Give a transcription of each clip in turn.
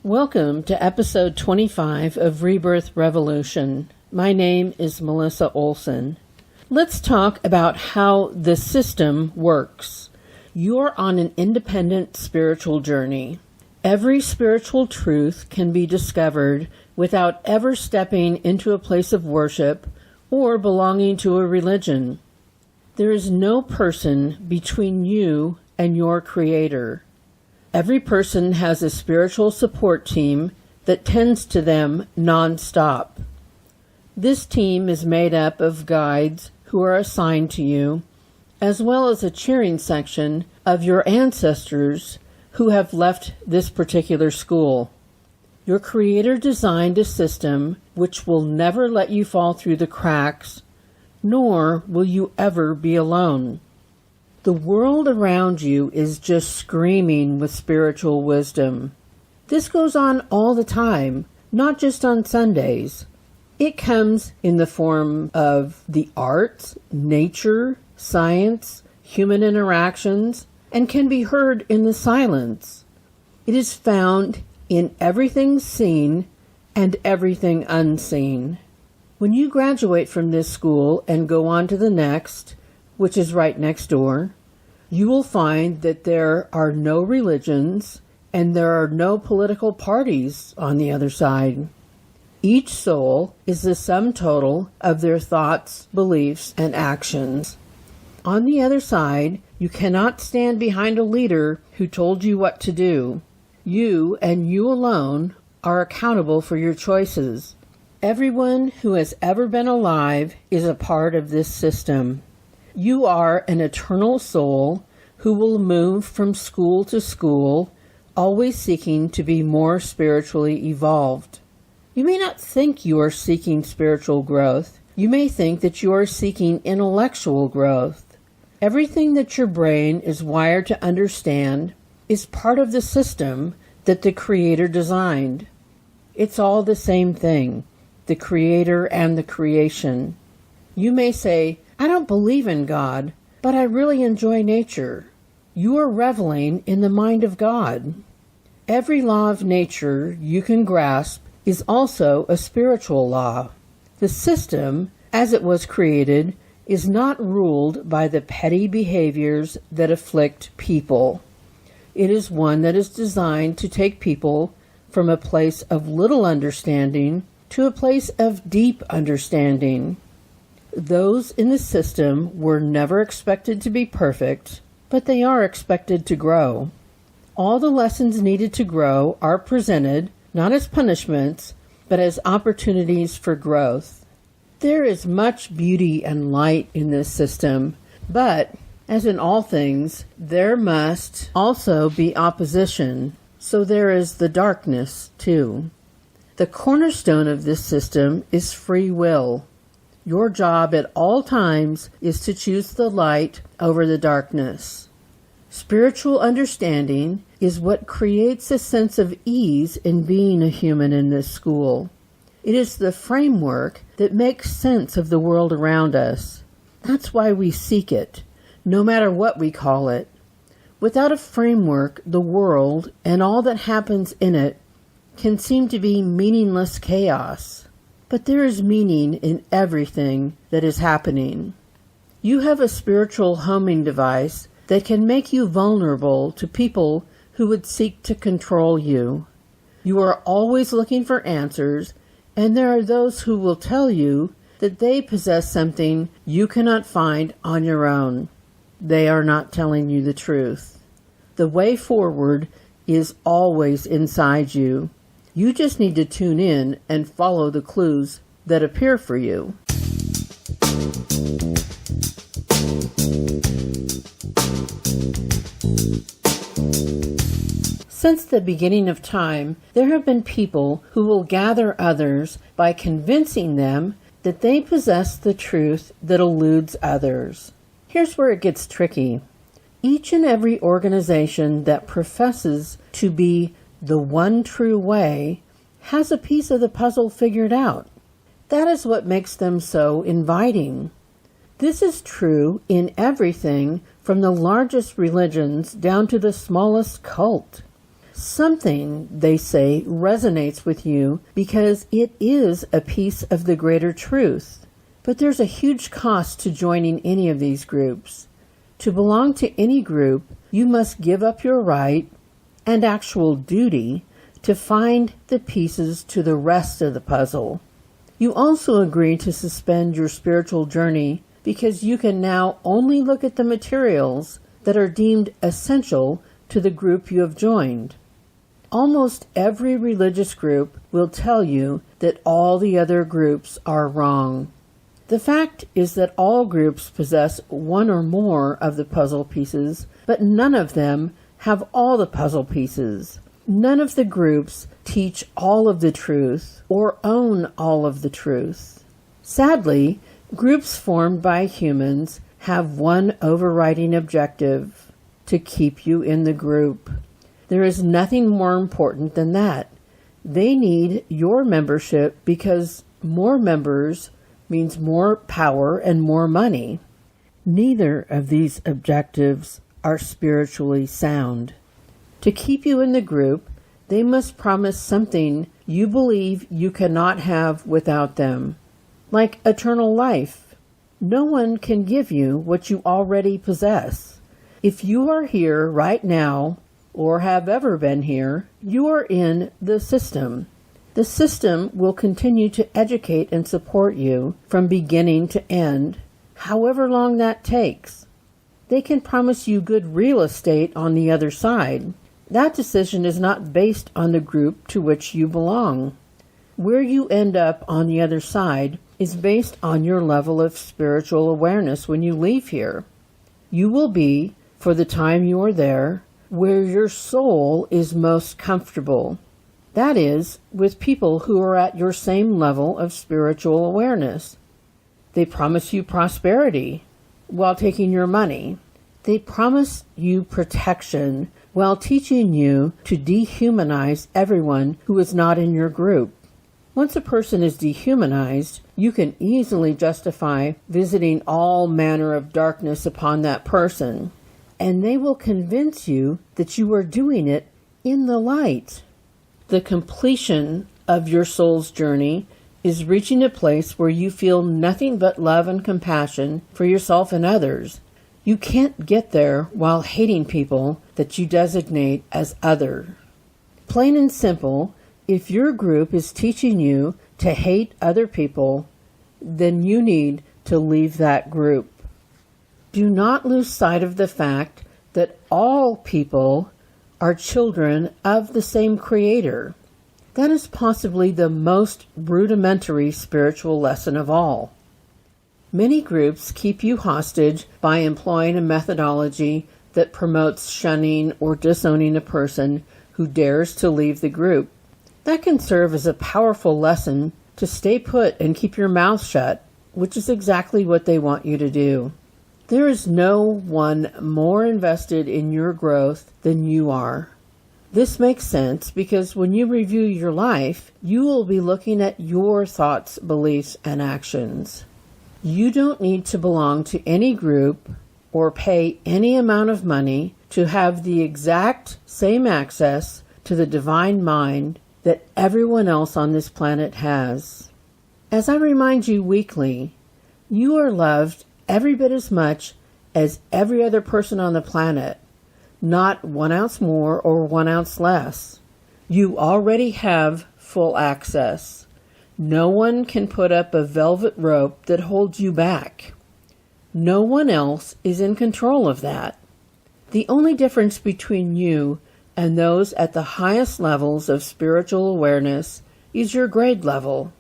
Welcome to episode 25 of Rebirth Revolution. My name is Melissa Olson. Let's talk about how the system works. You're on an independent spiritual journey. Every spiritual truth can be discovered without ever stepping into a place of worship or belonging to a religion. There is no person between you and your Creator. Every person has a spiritual support team that tends to them non-stop. This team is made up of guides who are assigned to you, as well as a cheering section of your ancestors who have left this particular school. Your Creator designed a system which will never let you fall through the cracks, nor will you ever be alone. The world around you is just screaming with spiritual wisdom. This goes on all the time, not just on Sundays. It comes in the form of the arts, nature, science, human interactions, and can be heard in the silence. It is found in everything seen and everything unseen. When you graduate from this school and go on to the next, which is right next door, you will find that there are no religions and there are no political parties on the other side. Each soul is the sum total of their thoughts, beliefs, and actions. On the other side, you cannot stand behind a leader who told you what to do. You and you alone are accountable for your choices. Everyone who has ever been alive is a part of this system. You are an eternal soul who will move from school to school, always seeking to be more spiritually evolved. You may not think you are seeking spiritual growth. You may think that you are seeking intellectual growth. Everything that your brain is wired to understand is part of the system that the Creator designed. It's all the same thing, the Creator and the creation. You may say, I don't believe in God, but I really enjoy nature. You are reveling in the mind of God. Every law of nature you can grasp is also a spiritual law. The system, as it was created, is not ruled by the petty behaviors that afflict people. It is one that is designed to take people from a place of little understanding to a place of deep understanding. Those in the system were never expected to be perfect, but they are expected to grow. All the lessons needed to grow are presented, not as punishments, but as opportunities for growth. There is much beauty and light in this system, but, as in all things, there must also be opposition, so there is the darkness, too. The cornerstone of this system is free will. Your job at all times is to choose the light over the darkness. Spiritual understanding is what creates a sense of ease in being a human in this school. It is the framework that makes sense of the world around us. That's why we seek it, no matter what we call it. Without a framework, the world and all that happens in it can seem to be meaningless chaos. But there is meaning in everything that is happening. You have a spiritual homing device that can make you vulnerable to people who would seek to control you. You are always looking for answers, and there are those who will tell you that they possess something you cannot find on your own. They are not telling you the truth. The way forward is always inside you. You just need to tune in and follow the clues that appear for you. Since the beginning of time, there have been people who will gather others by convincing them that they possess the truth that eludes others. Here's where it gets tricky. Each and every organization that professes to be the one true way has a piece of the puzzle figured out. That is what makes them so inviting. This is true in everything from the largest religions down to the smallest cult. Something, they say, resonates with you because it is a piece of the greater truth. But there's a huge cost to joining any of these groups. To belong to any group, you must give up your right and actual duty to find the pieces to the rest of the puzzle. You also agree to suspend your spiritual journey because you can now only look at the materials that are deemed essential to the group you have joined. Almost every religious group will tell you that all the other groups are wrong. The fact is that all groups possess one or more of the puzzle pieces, but none of them have all the puzzle pieces. None of the groups teach all of the truth or own all of the truth. Sadly, groups formed by humans have one overriding objective: to keep you in the group. There is nothing more important than that. They need your membership because more members means more power and more money. Neither of these objectives are spiritually sound. To keep you in the group, they must promise something you believe you cannot have without them, like eternal life. No one can give you what you already possess. If you are here right now, or have ever been here, you are in the system. The system will continue to educate and support you from beginning to end, however long that takes. They can promise you good real estate on the other side. That decision is not based on the group to which you belong. Where you end up on the other side is based on your level of spiritual awareness when you leave here. You will be, for the time you are there, where your soul is most comfortable. That is, with people who are at your same level of spiritual awareness. They promise you prosperity while taking your money. They promise you protection while teaching you to dehumanize everyone who is not in your group. Once a person is dehumanized, you can easily justify visiting all manner of darkness upon that person, and they will convince you that you are doing it in the light. The completion of your soul's journey is reaching a place where you feel nothing but love and compassion for yourself and others. You can't get there while hating people that you designate as other. Plain and simple, if your group is teaching you to hate other people, then you need to leave that group. Do not lose sight of the fact that all people are children of the same Creator. That is possibly the most rudimentary spiritual lesson of all. Many groups keep you hostage by employing a methodology that promotes shunning or disowning a person who dares to leave the group. That can serve as a powerful lesson to stay put and keep your mouth shut, which is exactly what they want you to do. There is no one more invested in your growth than you are. This makes sense because when you review your life, you will be looking at your thoughts, beliefs, and actions. You don't need to belong to any group or pay any amount of money to have the exact same access to the divine mind that everyone else on this planet has. As I remind you weekly, you are loved every bit as much as every other person on the planet, not 1 ounce more or 1 ounce less. You already have full access. No one can put up a velvet rope that holds you back. No one else is in control of that. The only difference between you and those at the highest levels of spiritual awareness is your grade level.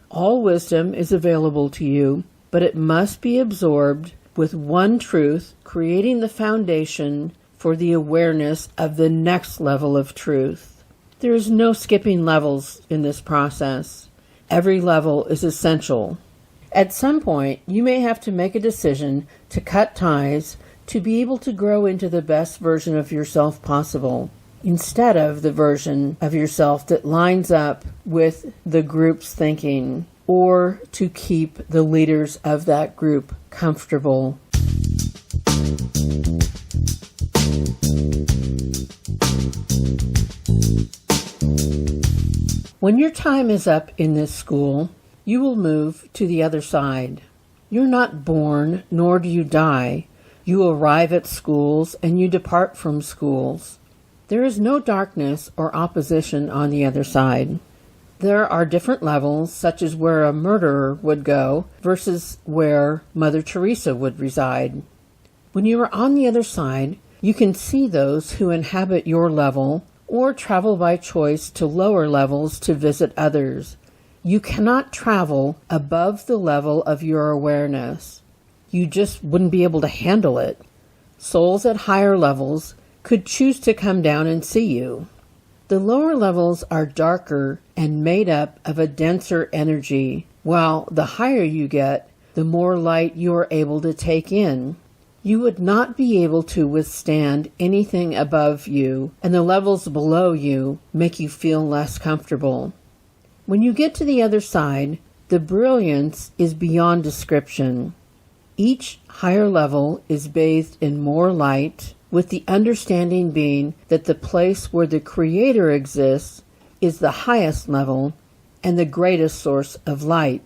All wisdom is available to you, but it must be absorbed with one truth, creating the foundation for the awareness of the next level of truth. There is no skipping levels in this process. Every level is essential. At some point, you may have to make a decision to cut ties to be able to grow into the best version of yourself possible, instead of the version of yourself that lines up with the group's thinking. or to keep the leaders of that group comfortable. When your time is up in this school, you will move to the other side. You're not born, nor do you die. You arrive at schools and you depart from schools. There is no darkness or opposition on the other side. There are different levels, such as where a murderer would go versus where Mother Teresa would reside. When you are on the other side, you can see those who inhabit your level or travel by choice to lower levels to visit others. You cannot travel above the level of your awareness. You just wouldn't be able to handle it. Souls at higher levels could choose to come down and see you. The lower levels are darker and made up of a denser energy, while the higher you get, the more light you are able to take in. You would not be able to withstand anything above you, and the levels below you make you feel less comfortable. When you get to the other side, the brilliance is beyond description. Each higher level is bathed in more light, with the understanding being that the place where the Creator exists is the highest level and the greatest source of light.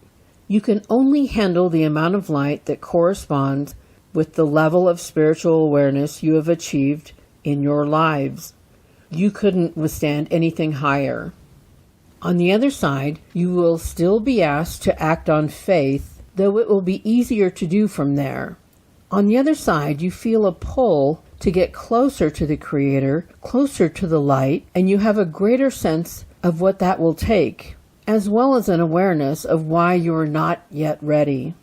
You can only handle the amount of light that corresponds with the level of spiritual awareness you have achieved in your lives. You couldn't withstand anything higher. On the other side, you will still be asked to act on faith, though it will be easier to do from there. On the other side, you feel a pull to get closer to the Creator, closer to the light, and you have a greater sense of what that will take, as well as an awareness of why you are not yet ready.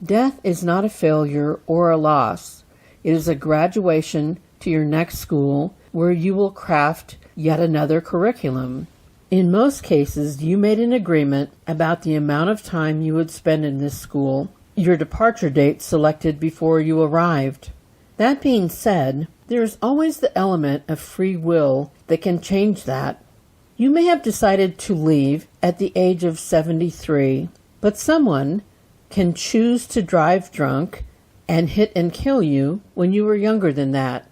Death is not a failure or a loss. It is a graduation to your next school where you will craft yet another curriculum. In most cases, you made an agreement about the amount of time you would spend in this school, your departure date selected before you arrived. That being said, there is always the element of free will that can change that. You may have decided to leave at the age of 73, but someone can choose to drive drunk and hit and kill you when you were younger than that.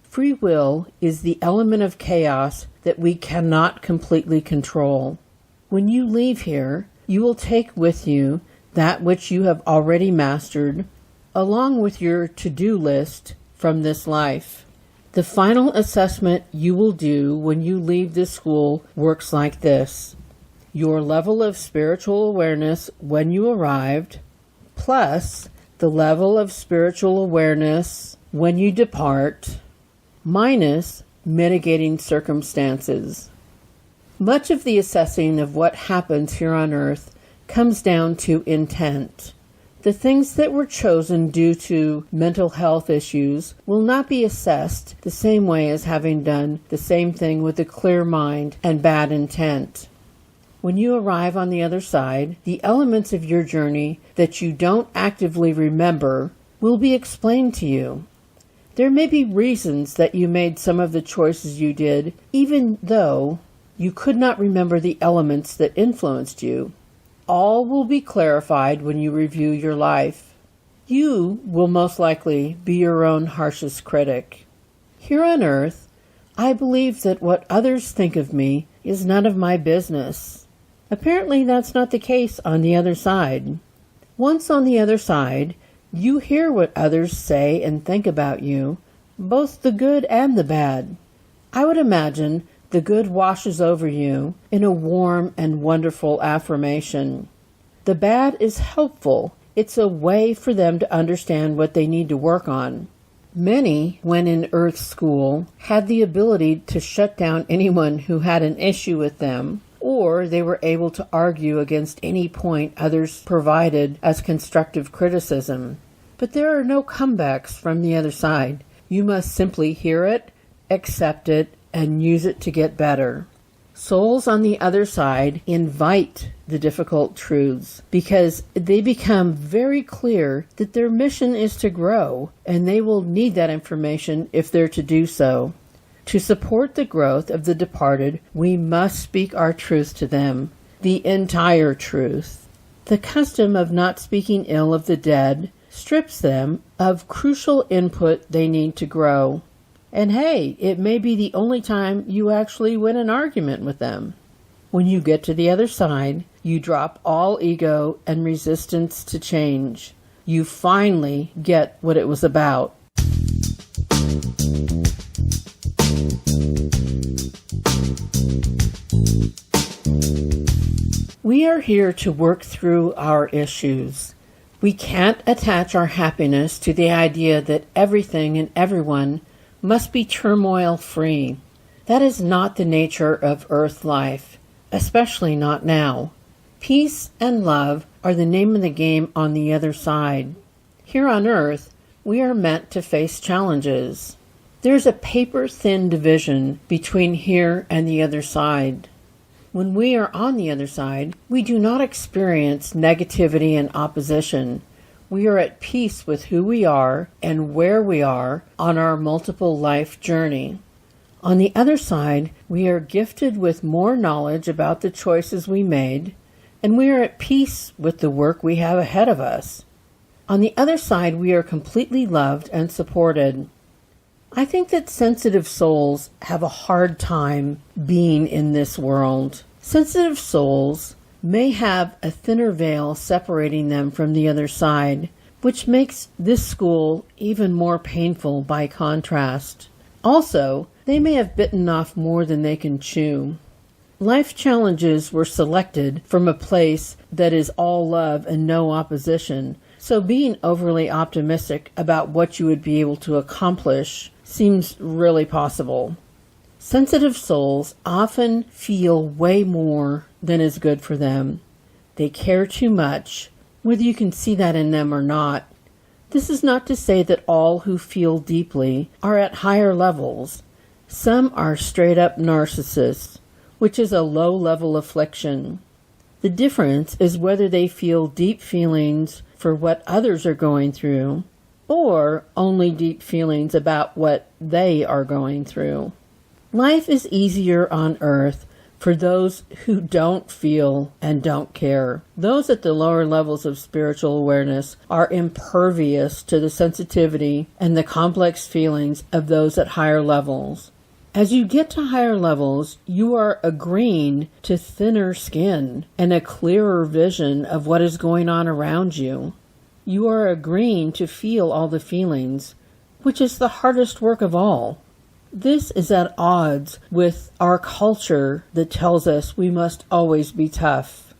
Free will is the element of chaos that we cannot completely control. When you leave here, you will take with you that which you have already mastered, along with your to-do list from this life. The final assessment you will do when you leave this school works like this: your level of spiritual awareness when you arrived, plus the level of spiritual awareness when you depart, minus mitigating circumstances. Much of the assessing of what happens here on earth comes down to intent. The things that were chosen due to mental health issues will not be assessed the same way as having done the same thing with a clear mind and bad intent. When you arrive on the other side, the elements of your journey that you don't actively remember will be explained to you. There may be reasons that you made some of the choices you did, even though you could not remember the elements that influenced you. All will be clarified when you review your life. You will most likely be your own harshest critic. Here on earth, I believe that what others think of me is none of my business. Apparently that's not the case on the other side. Once on the other side, you hear what others say and think about you, both the good and the bad. I would imagine the good washes over you in a warm and wonderful affirmation. The bad is helpful. It's a way for them to understand what they need to work on. Many, when in Earth School, had the ability to shut down anyone who had an issue with them, or they were able to argue against any point others provided as constructive criticism. But there are no comebacks from the other side. You must simply hear it, accept it, and use it to get better. Souls on the other side invite the difficult truths because they become very clear that their mission is to grow, and they will need that information if they're to do so. To support the growth of the departed, we must speak our truth to them, the entire truth. The custom of not speaking ill of the dead strips them of crucial input they need to grow. And hey, it may be the only time you actually win an argument with them. When you get to the other side, you drop all ego and resistance to change. You finally get what it was about. We are here to work through our issues. We can't attach our happiness to the idea that everything and everyone must be turmoil-free. That is not the nature of Earth life, especially not now. Peace and love are the name of the game on the other side. Here on Earth, we are meant to face challenges. There's a paper-thin division between here and the other side. When we are on the other side, we do not experience negativity and opposition. We are at peace with who we are and where we are on our multiple life journey. On the other side, we are gifted with more knowledge about the choices we made, and we are at peace with the work we have ahead of us. On the other side, we are completely loved and supported. I think that sensitive souls have a hard time being in this world. Sensitive souls may have a thinner veil separating them from the other side, which makes this school even more painful by contrast. Also, they may have bitten off more than they can chew. Life challenges were selected from a place that is all love and no opposition, so being overly optimistic about what you would be able to accomplish seems really possible. Sensitive souls often feel way more than is good for them. They care too much, whether you can see that in them or not. This is not to say that all who feel deeply are at higher levels. Some are straight-up narcissists, which is a low-level affliction. The difference is whether they feel deep feelings for what others are going through, or only deep feelings about what they are going through. Life is easier on Earth for those who don't feel and don't care. Those at the lower levels of spiritual awareness are impervious to the sensitivity and the complex feelings of those at higher levels. As you get to higher levels, you are agreeing to thinner skin and a clearer vision of what is going on around you. You are agreeing to feel all the feelings, which is the hardest work of all. This is at odds with our culture that tells us we must always be tough.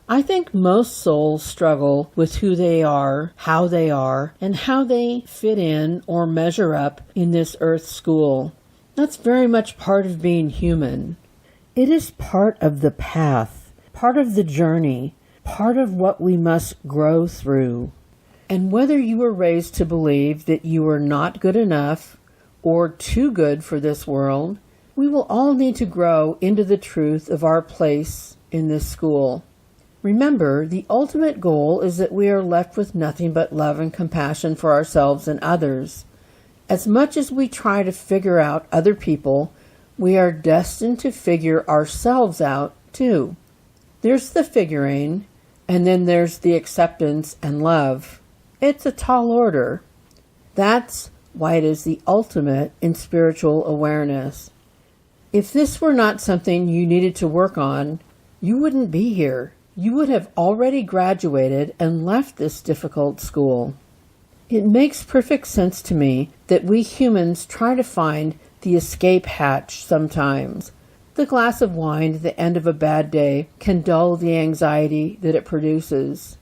I think most souls struggle with who they are, and how they fit in or measure up in this Earth school. That's very much part of being human. It is part of the path, part of the journey, part of what we must grow through. And whether you were raised to believe that you are not good enough or too good for this world, we will all need to grow into the truth of our place in this school. Remember, the ultimate goal is that we are left with nothing but love and compassion for ourselves and others. As much as we try to figure out other people, we are destined to figure ourselves out too. There's the figuring, and then there's the acceptance and love. It's a tall order. That's why it is the ultimate in spiritual awareness. If this were not something you needed to work on, you wouldn't be here. You would have already graduated and left this difficult school. It makes perfect sense to me that we humans try to find the escape hatch sometimes. The glass of wine at the end of a bad day can dull the anxiety that it produces.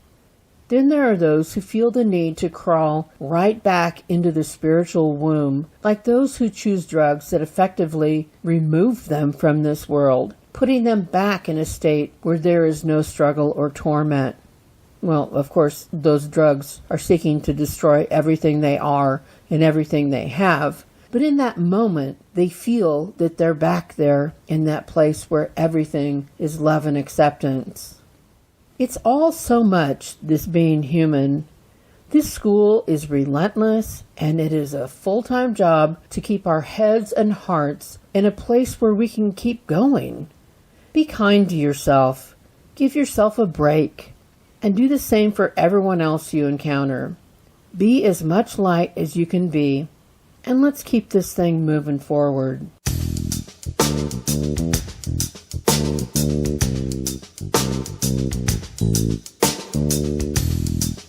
Then there are those who feel the need to crawl right back into the spiritual womb, like those who choose drugs that effectively remove them from this world, putting them back in a state where there is no struggle or torment. Well, of course, those drugs are seeking to destroy everything they are and everything they have, but in that moment, they feel that they're back there in that place where everything is love and acceptance. It's all so much, this being human. This school is relentless, and it is a full-time job to keep our heads and hearts in a place where we can keep going. Be kind to yourself. Give yourself a break. And do the same for everyone else you encounter. Be as much light as you can be, and let's keep this thing moving forward.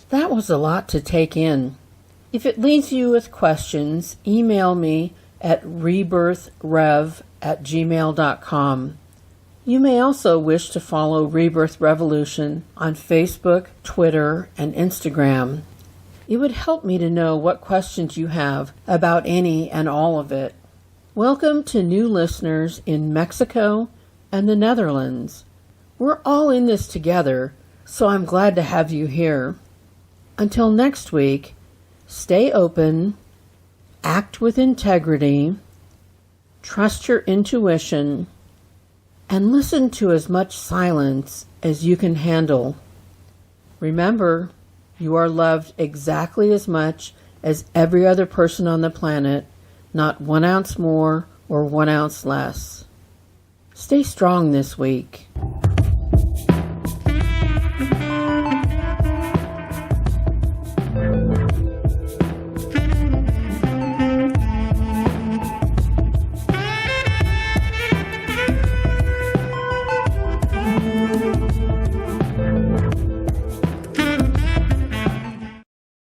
That was a lot to take in. If it leaves you with questions, email me at rebirthrev@gmail.com. You may also wish to follow Rebirth Revolution on Facebook, Twitter, and Instagram. It would help me to know what questions you have about any and all of it. Welcome to new listeners in Mexico and the Netherlands. We're all in this together, so I'm glad to have you here. Until next week, stay open, act with integrity, trust your intuition, and listen to as much silence as you can handle. Remember, you are loved exactly as much as every other person on the planet, not 1 ounce more or 1 ounce less. Stay strong this week.